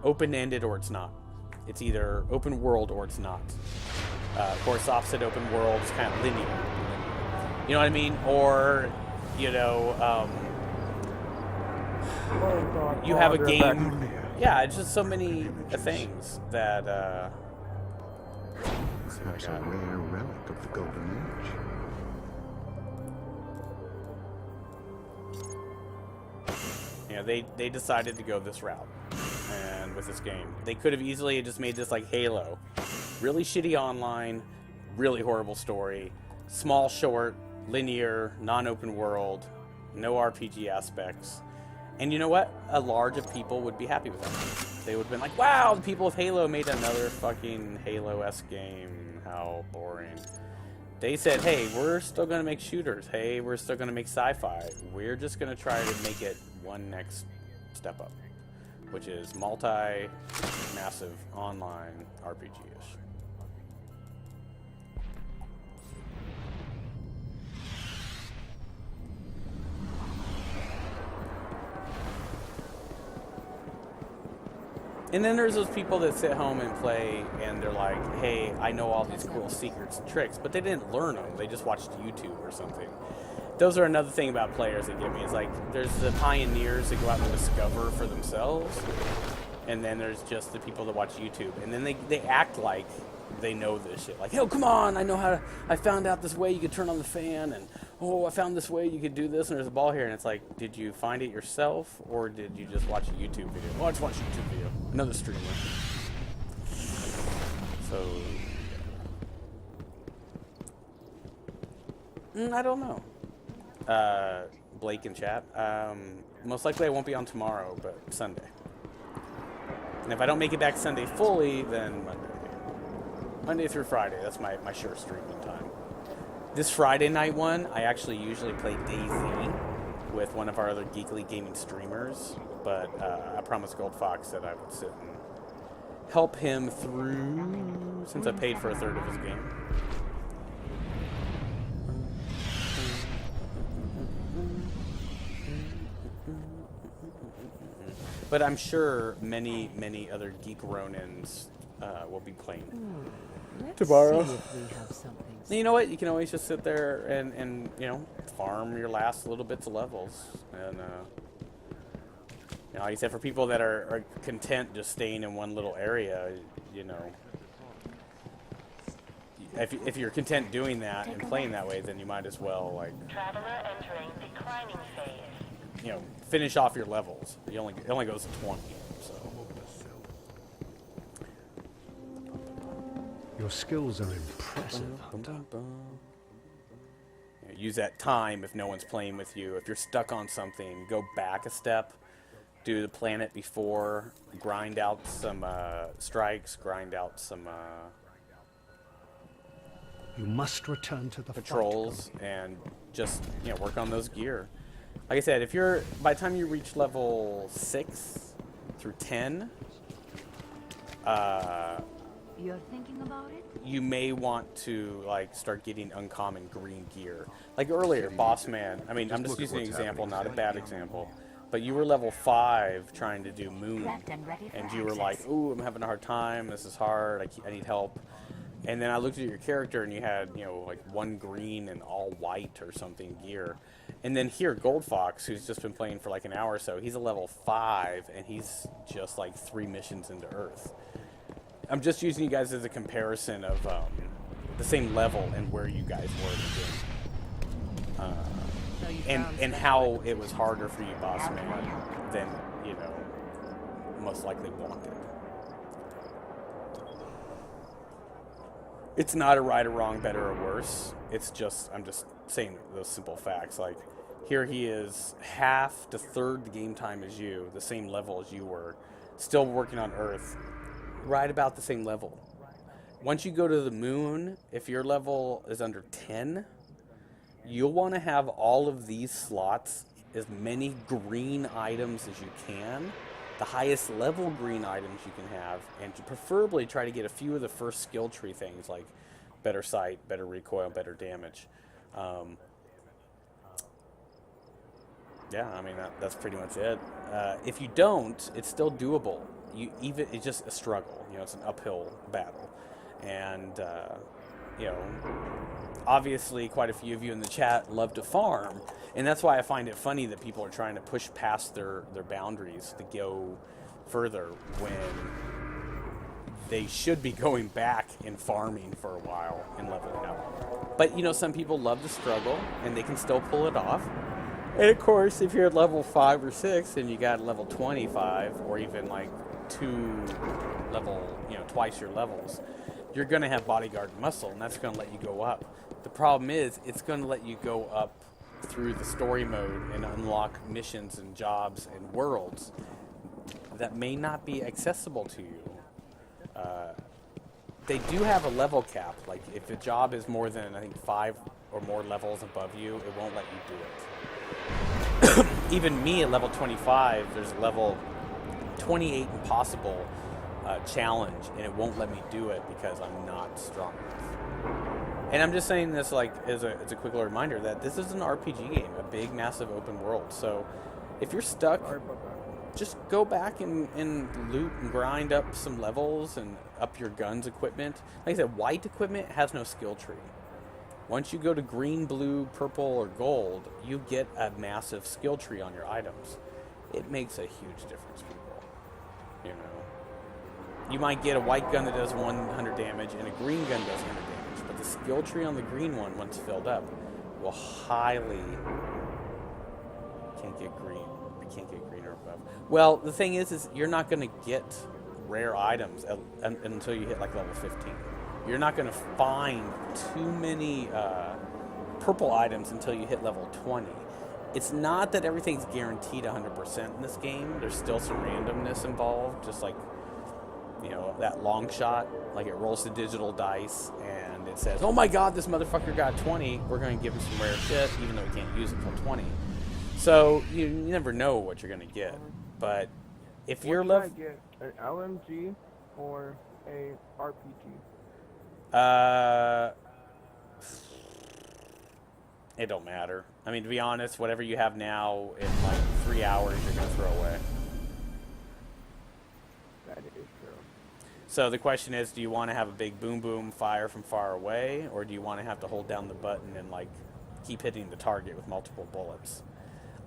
open-ended or it's not. It's either open world or it's not. Of course, opposite open world is kind of linear. You know what I mean? Or, you know, you have a game. Yeah, it's just so many things that. Perhaps a rare relic of the Golden Age. You know, they decided to go this route, and with this game, they could have easily just made this like Halo, really shitty online, really horrible story, small, short, linear, non-open world, no RPG aspects. And you know what? A large of people would be happy with that. They would have been like, wow, the people of Halo made another fucking Halo-esque game. How boring. They said, hey, we're still going to make shooters. Hey, we're still going to make sci-fi. We're just going to try to make it one next step up, which is multi-massive online RPG-ish. And then there's those people that sit home and play, and they're like, hey, I know all these cool secrets and tricks, but they didn't learn them. They just watched YouTube or something. Those are another thing about players that get me. It's like, there's the pioneers that go out and discover for themselves, and then there's just the people that watch YouTube. And then they act like they know this shit. Like, oh, come on, I found out this way you could turn on the fan, and oh, I found this way you could do this, and there's a ball here. And it's like, did you find it yourself, or did you just watch a YouTube video? Oh, I just watched a YouTube video. Another streamer. So, I don't know. Blake in chat. Most likely I won't be on tomorrow, but Sunday. And if I don't make it back Sunday fully, then Monday. Monday through Friday, that's my sure streaming time. This Friday night one, I actually usually play DayZ with one of our other Geekly Gaming streamers, but I promised Gold Fox that I would sit and help him through, since I paid for a third of his game. But I'm sure many, many other Geek Ronins will be playing tomorrow. See if we have something. You know what? You can always just sit there and you know, farm your last little bits of levels. And, you know, like I said, for people that are content just staying in one little area, you know, if you're content doing that and playing that way, then you might as well, like, Traveler entering declining phase. you know, finish off your levels. It only goes to 20, so. Your skills are impressive, Hunter. You know, use that time if no one's playing with you. If you're stuck on something, go back a step, do the planet before, grind out some strikes, grind out some You must return to the patrols, and just, you know, work on those gear. Like I said, if you're, by the time you reach level 6 through 10, You're thinking about it? you may want to, like, start getting uncommon green gear. Like earlier, Boss Man, I mean, I'm just using an example, not a bad example, but you were level 5 trying to do Moon, Prepped and ready for and you were access. like, ooh, I'm having a hard time, this is hard, I need help. And then I looked at your character and you had, you know, like one green and all white or something gear. And then here, Gold Fox, who's just been playing for like an hour or so, he's a level 5 and he's just like 3 missions into Earth. I'm just using you guys as a comparison of the same level and where you guys were in the game. And how it was harder for you, Boss Man, than, you know, most likely wanted. It's not a right or wrong, better or worse. It's just, I'm just saying those simple facts. Like, here he is, half to third the game time as you, the same level as you were, still working on Earth, right about the same level. Once you go to the moon, if your level is under 10, you'll want to have all of these slots, as many green items as you can, the highest level green items you can have, and to preferably try to get a few of the first skill tree things like better sight, better recoil, better damage. Yeah, I mean, that's pretty much it. If you don't, it's still doable. it's just a struggle. You know, it's an uphill battle, and you know, obviously, quite a few of you in the chat love to farm, and that's why I find it funny that people are trying to push past their boundaries to go further when they should be going back and farming for a while and leveling up. But, you know, some people love to struggle, and they can still pull it off. And, of course, if you're at level 5 or 6 and you got level 25 or even, like, twice your levels, you're going to have bodyguard muscle, and that's going to let you go up. The problem is, it's going to let you go up through the story mode and unlock missions and jobs and worlds that may not be accessible to you. They do have a level cap. Like, if a job is more than, I think, 5 or more levels above you, it won't let you do it. Even me at level 25, there's a level 28 impossible challenge, and it won't let me do it because I'm not strong enough. And I'm just saying this like as a quick little reminder that this is an RPG game, a big, massive open world. So if you're stuck, just go back and loot and grind up some levels and up your guns equipment. Like I said, white equipment has no skill tree. Once you go to green, blue, purple, or gold, you get a massive skill tree on your items. It makes a huge difference, people. You know, you might get a white gun that does 100 damage and a green gun does 100 damage, but the skill tree on the green one, once filled up, will highly... Can't get green. I can't get green or above. Well, the thing is you're not going to get rare items until you hit like level 15. You're not going to find too many purple items until you hit level 20. It's not that everything's guaranteed 100% in this game. There's still some randomness involved, just like, you know, that long shot. Like, it rolls the digital dice and it says, oh my god, this motherfucker got 20. We're going to give him some rare shit, even though we can't use it until 20. So you never know what you're going to get. But if you're level... What should I get? An LMG or a RPG? It don't matter. I mean, to be honest, whatever you have now, in like 3 hours, you're going to throw away. That is true. So the question is, do you want to have a big boom boom fire from far away, or do you want to have to hold down the button and like keep hitting the target with multiple bullets?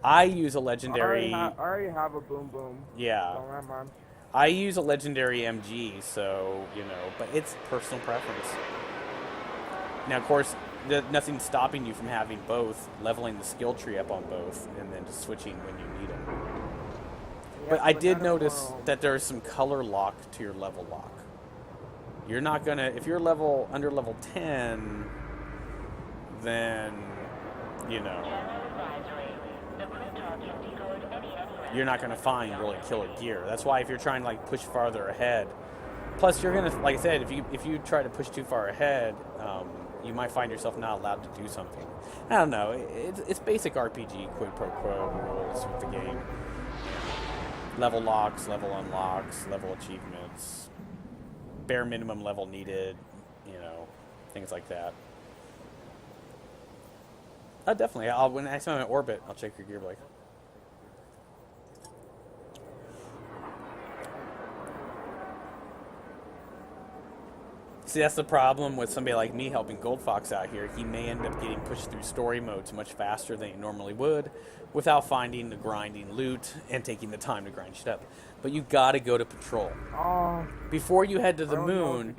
I use a legendary... I already have a boom boom. Yeah. Don't have mine. I use a legendary MG, so, you know, but it's personal preference. Now, of course, nothing's stopping you from having both, leveling the skill tree up on both, and then just switching when you need them. Yeah, but I did notice that there's some color lock to your level lock. You're not gonna, if you're under level 10, then, you know, you're not going to find really killer gear. That's why if you're trying to like push farther ahead, plus you're going to, like I said, if you try to push too far ahead, you might find yourself not allowed to do something. I don't know. It's basic RPG quid pro quo rules with the game. Level locks, level unlocks, level achievements, bare minimum level needed, you know, things like that. Definitely. When next time I'm in orbit, I'll check your gear, Blake. See, that's the problem with somebody like me helping Goldfox out here. He may end up getting pushed through story modes much faster than he normally would without finding the grinding loot and taking the time to grind shit up. But you gotta go to patrol. Before you head to the moon,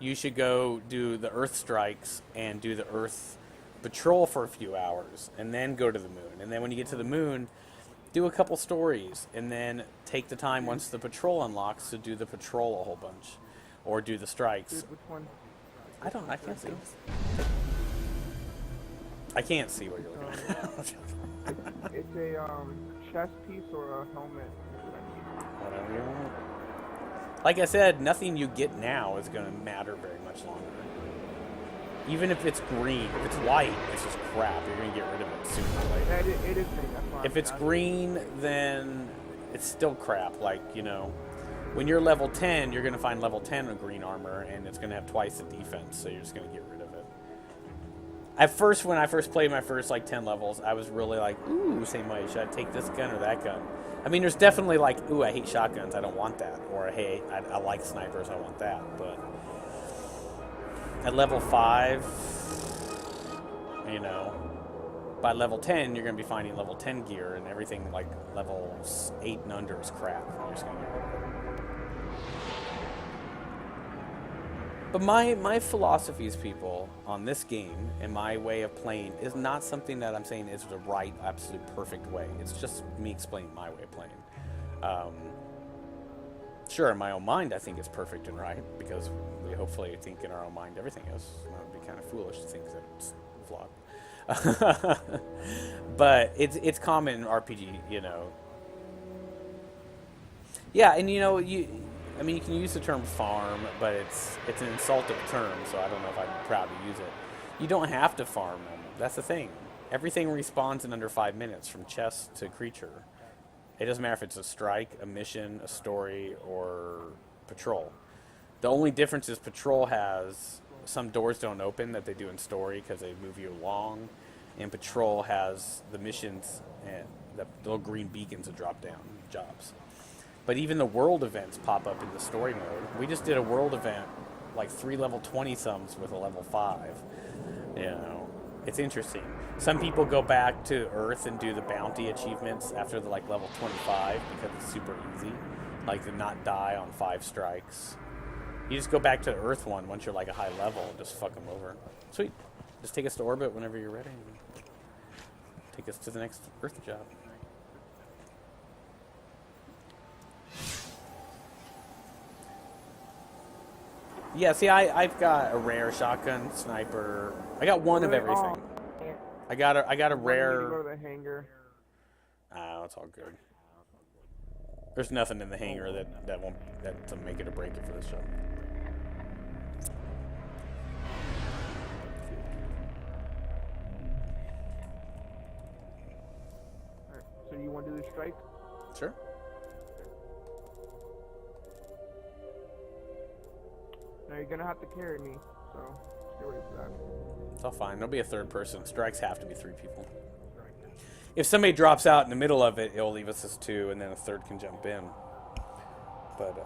you should go do the Earth strikes and do the Earth patrol for a few hours and then go to the moon. And then when you get to the moon, do a couple stories and then take the time once the patrol unlocks to do the patrol a whole bunch. Or do the strikes. Dude, which one? I can't see. I can't see what you're looking at. It's a chest piece or a helmet. Whatever you want. Like I said, nothing you get now is going to matter very much longer. Even if it's green, if it's white, it's just crap. You're going to get rid of it sooner or later. Yeah, it is green. That's why If it's green, then it's still crap. Like, you know, when you're level 10, you're going to find level 10 of green armor, and it's going to have twice the defense, so you're just going to get rid of it. At first, when I first played my first, like, 10 levels, I was really like, ooh, same way, should I take this gun or that gun? I mean, there's definitely like, ooh, I hate shotguns, I don't want that. Or, hey, I like snipers, I want that. But at level 5, you know, by level 10, you're going to be finding level 10 gear, and everything like levels 8 and under is crap. You're just gonna But my philosophies, people, on this game and my way of playing is not something that I'm saying is the right, absolute perfect way. It's just me explaining my way of playing. Sure, in my own mind, I think it's perfect and right, because we hopefully think in our own mind everything is. It would be kind of foolish to think that it's flawed. But it's common in RPG, you know. Yeah, and you know, I mean, you can use the term farm, but it's an insultive term, so I don't know if I'm proud to use it. You don't have to farm them. That's the thing. Everything respawns in under 5 minutes, from chest to creature. It doesn't matter if it's a strike, a mission, a story, or patrol. The only difference is patrol has some doors don't open that they do in story because they move you along, and patrol has the missions and the little green beacons that drop down jobs. But even the world events pop up in the story mode. We just did a world event, like 3 level 20-someths with a level 5. You know, it's interesting. Some people go back to Earth and do the bounty achievements after the like level 25 because it's super easy. Like to not die on 5 strikes. You just go back to the Earth one once you're like a high level and just fuck them over. Sweet. Just take us to orbit whenever you're ready. Take us to the next Earth job. Yeah, see, I've got a rare shotgun, sniper. I got one of everything. I got a rare. Go to the hangar. Oh, it's all good. There's nothing in the hangar that won't to make it or break it for this show. Alright, so you want to do the strike? Sure. Now you're gonna have to carry me, so stay ready for that. It's all fine. There'll be a third person. Strikes have to be 3 people. If somebody drops out in the middle of it, it'll leave us as 2, and then a third can jump in. But, there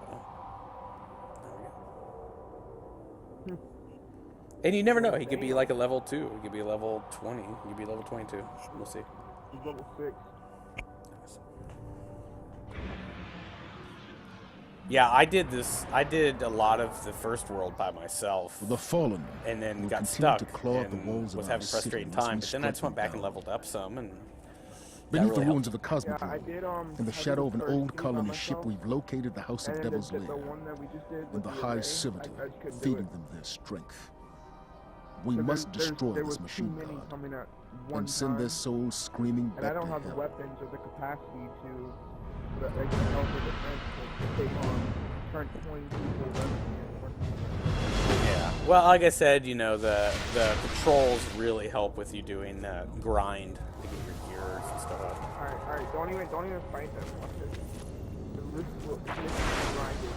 we go. And you never know. He could be like a level 2. He could be a level 20. He could be level 22. We'll see. He's level 6. Yeah, I did a lot of the first world by myself. The fallen And then will got continue stuck to claw at the and walls of was our having city frustrating until time. we But then I just strike went back and them down. leveled up some, and Beneath the really ruins of the Cosmic Yeah, I World, did, in the I shadow of did an the old first colony by ship, myself. we've located the House of And Devil's the Lair one that we just did and with the the High array, Civility, I just couldn't do feeding it. them their strength. We So must destroy there this was machine too many god coming at one and send time, their souls screaming and I back don't to have the hell. weapons or the capacity to like help the defense to take on current 20 people left anymore. yeah. Well, like I said, you know, the patrols really help with you doing the grind to get your gears and stuff. Alright, don't even fight them. Watch this. This is what this grind is.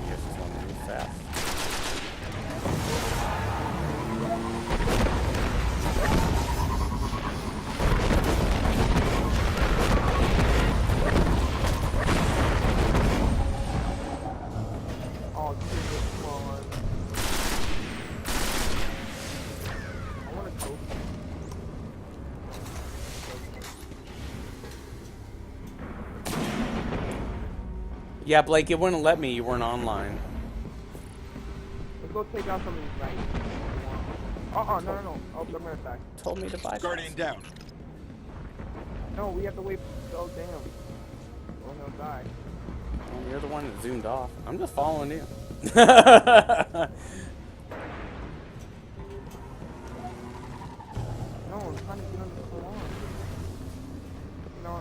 You just want to move fast. Oh, this is fun. I want to go. Yeah, Blake, it wouldn't let me. You weren't online. Let's go take out some of these knights. No. Oh, I'm gonna die. Told me to buy. Guardian down. No, we have to wait. Oh, damn. Or he'll die. Well, you're the one that zoomed off. I'm just following you. No, I'm trying to get under the alarm. You know,